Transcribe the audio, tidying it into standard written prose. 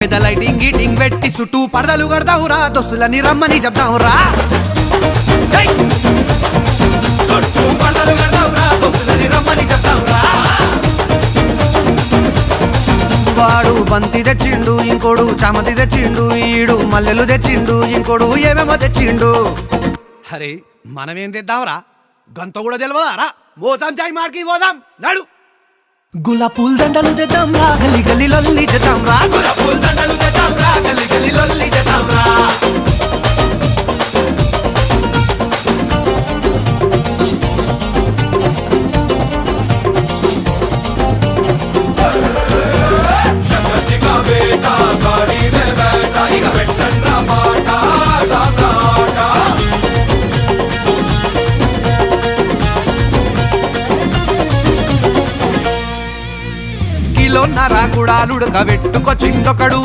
పెద్ద లైటింగ్ గీటింగ్ పెట్టి చుట్టూ పడదలు కడదావురా దోస్తులని రమ్మని చెప్దావురా చుట్టూ పడదలు కడదావురా దోస్తులని రమ్మని చెప్దావురా వాడు బంతి తెచ్చిండు ఇంకోడు చామతి తెచ్చిండు ఈడు మల్లెలు తెచ్చిండు ఇంకోడు ఏమేమో తెచ్చిండు అరే మనమేం తెద్దాంరా గంత కూడా తెలియదారా మోసాం చాయ్ మార్కి పోదాం నడు గులాబ్ పూల దండలు తెద్దాం రా గలి గలి లొల్లి చేద్దాం రా గులాబ్ పూల దండలు తెద్దాం రా గలి గలి లొల్లి చేద్దాం రా కిలోన్నర కూడా నుడక పెట్టుకొచ్చిందొకడు